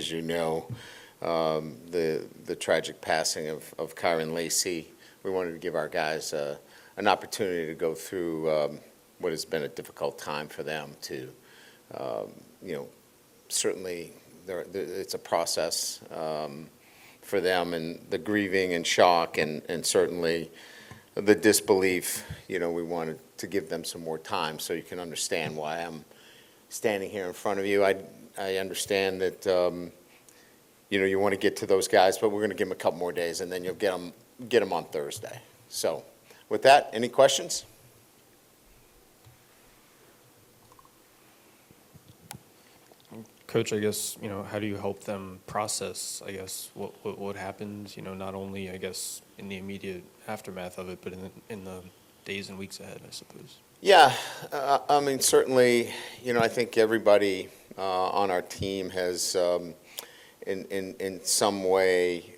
as you know, the tragic passing of Kyren Lacy. We wanted to give our guys an opportunity to go through what has been a difficult time for them to, certainly it's a process for them, and the grieving and shock and certainly the disbelief. We wanted to give them some more time so you can understand why I'm standing here in front of you. I understand that you want to get to those guys, but we're going to give them a couple more days, and then you'll get them on Thursday. So with that, any questions? Coach, I guess, how do you help them process, I guess, what happened, not only, I guess, in the immediate aftermath of it, but in the days and weeks ahead, I suppose? Yeah, certainly, I think everybody on our team has, in some way,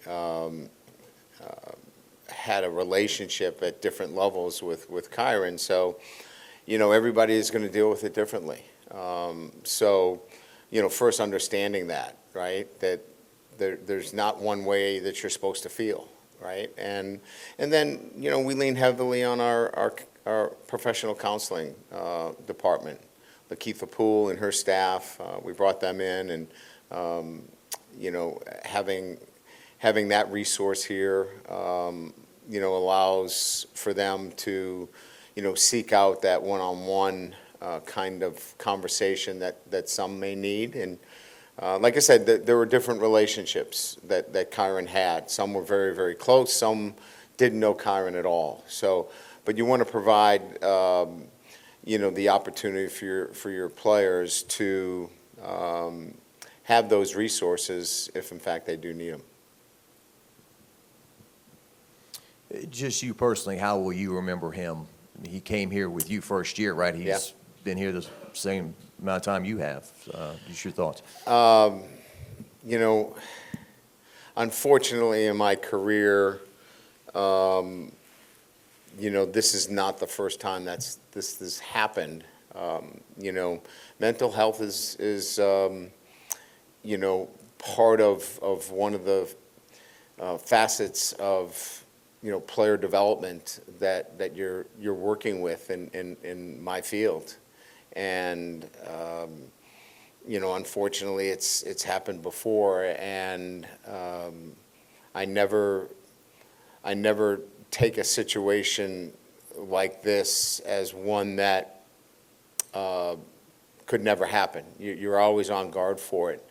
had a relationship at different levels with Kairen. So, everybody is going to deal with it differently. First understanding that, right, that there's not one way that you're supposed to feel, right? And then, we lean heavily on our professional counseling department. Lakeitha Poole and her staff, we brought them in, and, having that resource here, allows for them to, seek out that one-on-one kind of conversation that some may need. And like I said, there were different relationships that Kyren had. Some were very, very close. Some didn't know Kyren at all. So, but you want to provide, the opportunity for your players to have those resources if, in fact, they do need them. Just you personally, how will you remember him? He came here with you first year, right? He's been here the same amount of time you have. Just your thoughts. Unfortunately, in my career, this is not the first time this happened. Mental health is part of one of the facets of player development that you're working with in my field. And unfortunately, it's happened before, and I never take a situation like this as one that could never happen. You're always on guard for it.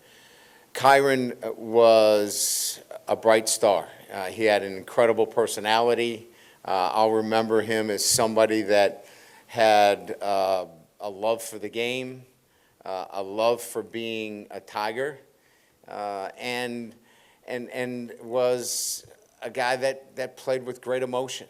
Kyren was a bright star. He had an incredible personality. I'll remember him as somebody that had a love for the game, a love for being a Tiger, and was a guy that played with great emotion.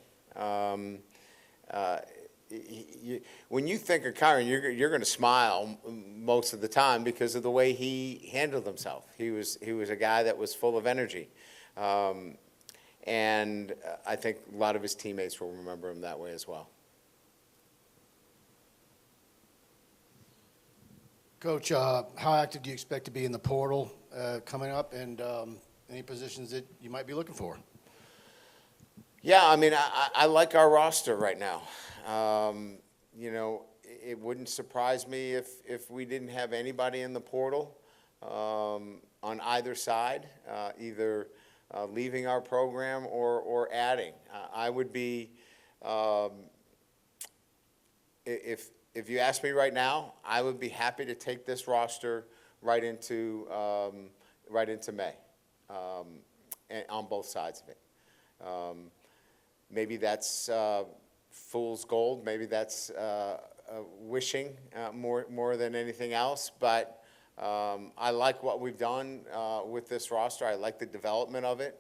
When you think of Kyren, you're going to smile most of the time because of the way he handled himself. He was a guy that was full of energy, and I think a lot of his teammates will remember him that way as well. Coach, how active do you expect to be in the portal coming up, and any positions that you might be looking for? Yeah, I like our roster right now. It wouldn't surprise me if we didn't have anybody in the portal on either side, either leaving our program or adding. I would be, if you ask me right now, I would be happy to take this roster right into May, and on both sides of it. Maybe that's fool's gold. Maybe that's wishing more than anything else. But I like what we've done with this roster. I like the development of it.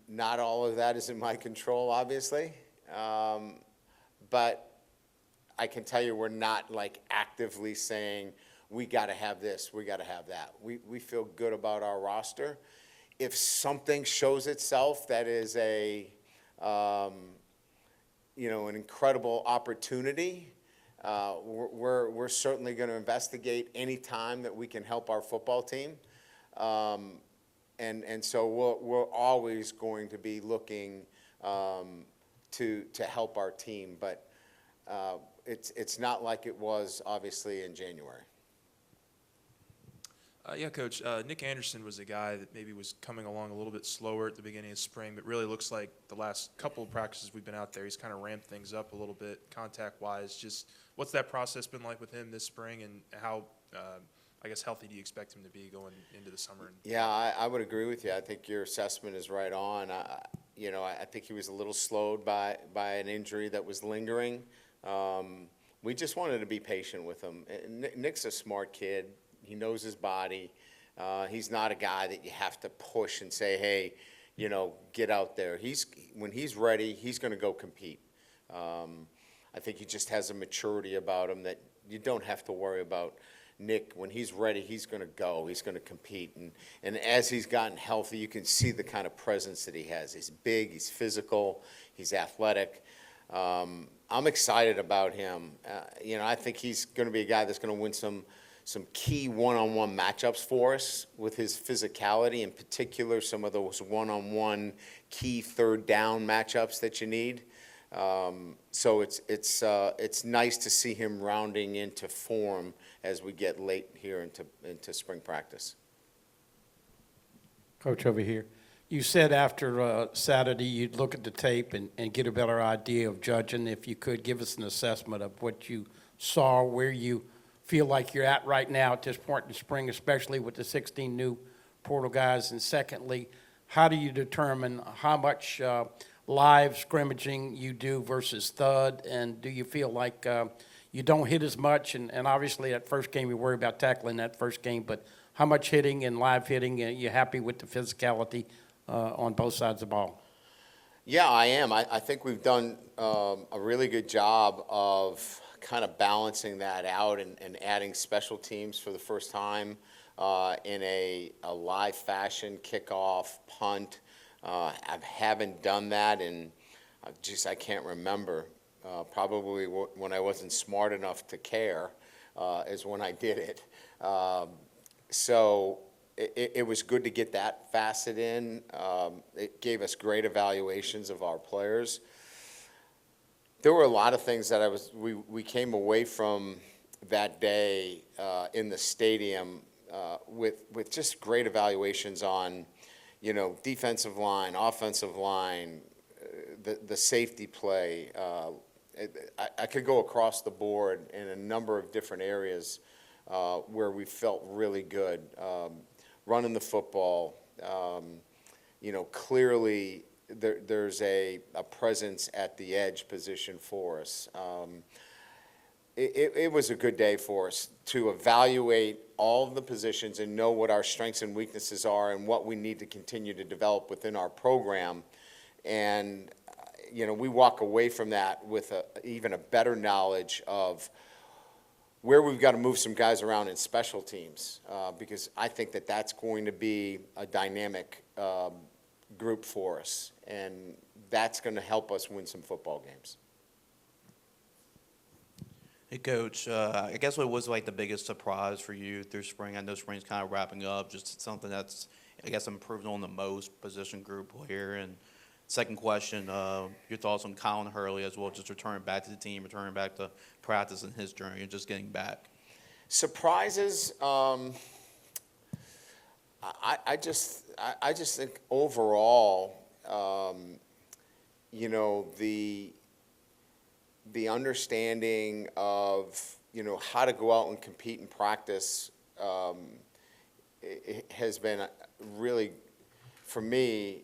Not all of that is in my control, obviously. But I can tell you we're not actively saying we got to have this, we got to have that. We feel good about our roster. If something shows itself that is an incredible opportunity, we're certainly going to investigate any time that we can help our football team. And so we're always going to be looking to help our team, but it's not like it was obviously in January. Yeah, Coach. Nick Anderson was a guy that maybe was coming along a little bit slower at the beginning of spring, but really looks like the last couple of practices we've been out there, he's kind of ramped things up a little bit contact-wise. Just what's that process been like with him this spring, and how, I guess, healthy do you expect him to be going into the summer? Yeah, I would agree with you. I think your assessment is right on. I think he was a little slowed by an injury that was lingering. We just wanted to be patient with him. Nick's a smart kid. He knows his body. He's not a guy that you have to push and say, hey, get out there. When he's ready, he's going to go compete. I think he just has a maturity about him that you don't have to worry about. Nick, when he's ready, he's going to go. He's going to compete. And as he's gotten healthy, you can see the kind of presence that he has. He's big, he's physical, he's athletic. I'm excited about him. I think he's going to be a guy that's going to win some key one-on-one matchups for us with his physicality, in particular some of those one-on-one key third down matchups that you need. So it's nice to see him rounding into form as we get late here into spring practice. Coach, over here. You said after Saturday you'd look at the tape and get a better idea of judging. If you could give us an assessment of what you saw, where you feel like you're at right now at this point in the spring, especially with the 16 new portal guys. And secondly, how do you determine how much live scrimmaging you do versus thud? And do you feel like you don't hit as much? And obviously that first game, you worry about tackling that first game, but how much hitting and live hitting, you happy with the physicality on both sides of the ball? Yeah, I am. I think we've done a really good job of kind of balancing that out and adding special teams for the first time in a live fashion, kickoff, punt. I haven't done that in, I can't remember. Probably when I wasn't smart enough to care is when I did it. So it was good to get that facet in. It gave us great evaluations of our players. There were a lot of things that we came away from that day in the stadium with just great evaluations on, defensive line, offensive line, the safety play. I could go across the board in a number of different areas where we felt really good. Running the football, clearly there's a presence at the edge position for us. It was a good day for us to evaluate all of the positions and know what our strengths and weaknesses are and what we need to continue to develop within our program. And, we walk away from that with even a better knowledge of where we've got to move some guys around in special teams, because I think that that's going to be a dynamic group for us, and that's going to help us win some football games. Hey, Coach, I guess what was like the biggest surprise for you through spring? I know spring's kind of wrapping up, just something that's, I guess, improved on the most position group here. And second question, your thoughts on Colin Hurley as well, just returning back to the team, returning back to practice in his journey, and just getting back. Surprises, I just think overall, the understanding of, how to go out and compete in practice it has been really, for me,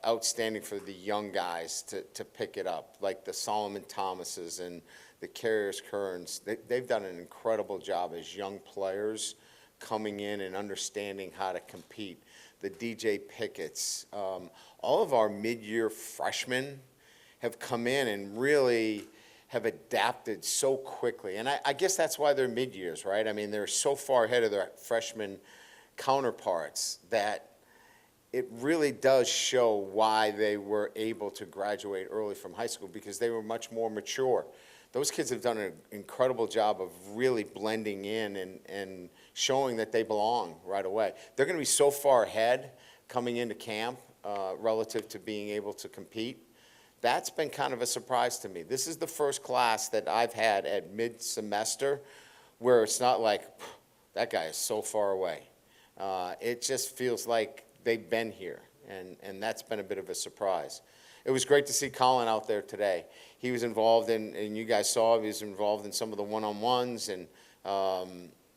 outstanding for the young guys to pick it up, like the Solomon Thomases and the Carriers Kearns. They've done an incredible job as young players coming in and understanding how to compete. The DJ Pickett's, all of our mid-year freshmen have come in and really have adapted so quickly. And I guess that's why they're mid-years, right? I mean, they're so far ahead of their freshman counterparts that it really does show why they were able to graduate early from high school, because they were much more mature. those kids have done an incredible job of really blending in and showing that they belong right away. They're going to be so far ahead coming into camp relative to being able to compete. That's been kind of a surprise to me. This is the first class that I've had at mid-semester where it's not like, that guy is so far away. It just feels like they've been here, and that's been a bit of a surprise. It was great to see Colin out there today. He was involved in, and you guys saw, he was involved in some of the one-on-ones, and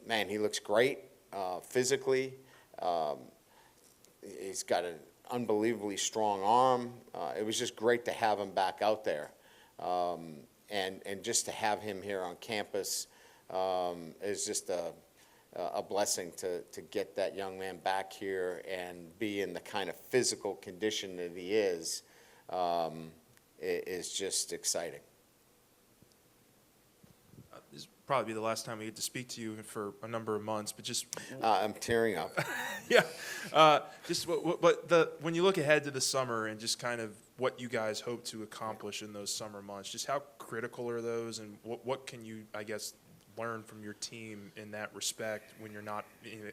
man, he looks great physically. He's got an unbelievably strong arm. It was just great to have him back out there. And just to have him here on campus is just a blessing to get that young man back here and be in the kind of physical condition that he is just exciting. This will probably be the last time we get to speak to you for a number of months, but just I'm tearing up. yeah, just when you look ahead to the summer and just kind of what you guys hope to accomplish in those summer months, just how critical are those, and what can you, I guess, learn from your team in that respect when you're not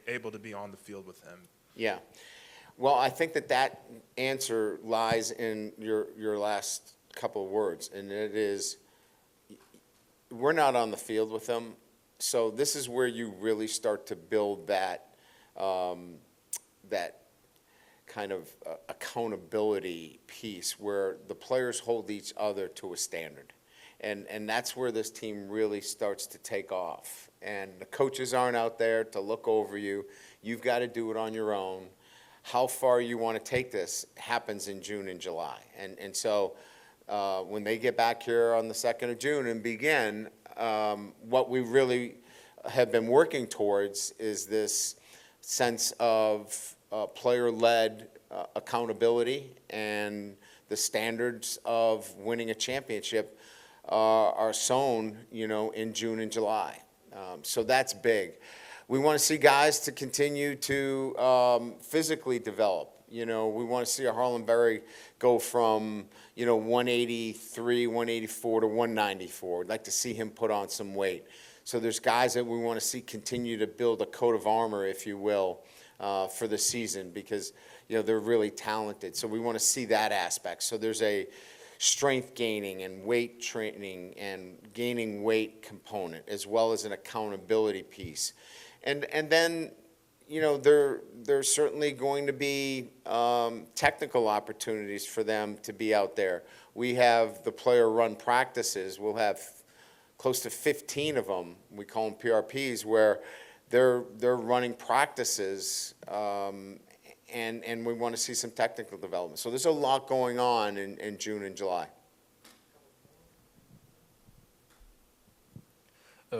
able to be on the field with them? Yeah. Well, I think that answer lies in your last couple of words, and it is, we're not on the field with them, so this is where you really start to build that kind of accountability piece where the players hold each other to a standard. And that's where this team really starts to take off. And the coaches aren't out there to look over you. You've got to do it on your own. How far you want to take this happens in June and July. And so when they get back here on the 2nd of June and begin, what we really have been working towards is this sense of player-led accountability, and the standards of winning a championship are sown, in June and July. So that's big. We want to see guys to continue to physically develop. We want to see a Harlan Berry go from, 183, 184 to 194. We'd like to see him put on some weight. So there's guys that we want to see continue to build a coat of armor, if you will, for the season, because, they're really talented. So we want to see that aspect. So there's a strength gaining and weight training and gaining weight component, as well as an accountability piece. And then, there's certainly going to be technical opportunities for them to be out there. We have the player run practices. We'll have close to 15 of them. We call them PRPs, where they're running practices, and we want to see some technical development. So there's a lot going on in June and July.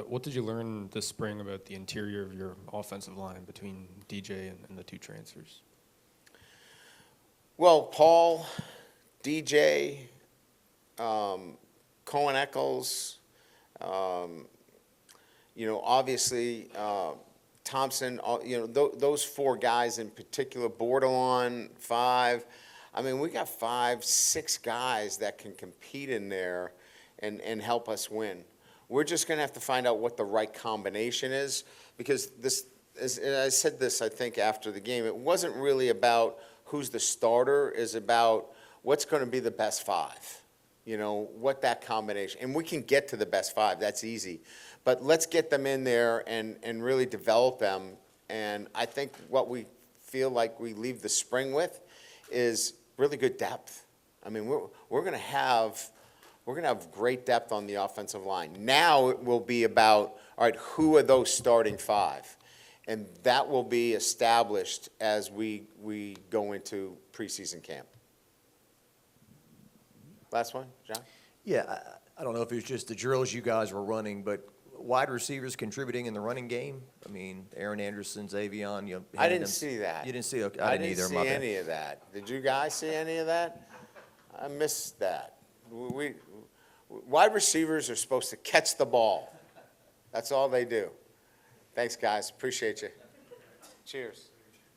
What did you learn this spring about the interior of your offensive line between DJ and the two transfers? Well, Paul, DJ, Cohen Eccles, obviously Thompson, those four guys in particular, Bordelon, 5. I mean, we got 5, 6 guys that can compete in there and help us win. We're just going to have to find out what the right combination is, because this, as I said this, I think, after the game, it wasn't really about who's the starter, it's about what's going to be the best 5, what that combination. And we can get to the best 5, that's easy. But let's get them in there and really develop them. And I think what we feel like we leave the spring with is really good depth. I mean, we're going to have great depth on the offensive line. Now it will be about, all right, who are those starting 5? And that will be established as we go into preseason camp. Last one, John? Yeah, I don't know if it was just the drills you guys were running, but wide receivers contributing in the running game. I mean, Aaron Anderson, Xavion. I didn't see that. You didn't see? Okay, I didn't either. See any of that. Did you guys see any of that? I missed that. Wide receivers are supposed to catch the ball. That's all they do. Thanks, guys. Appreciate you. Cheers.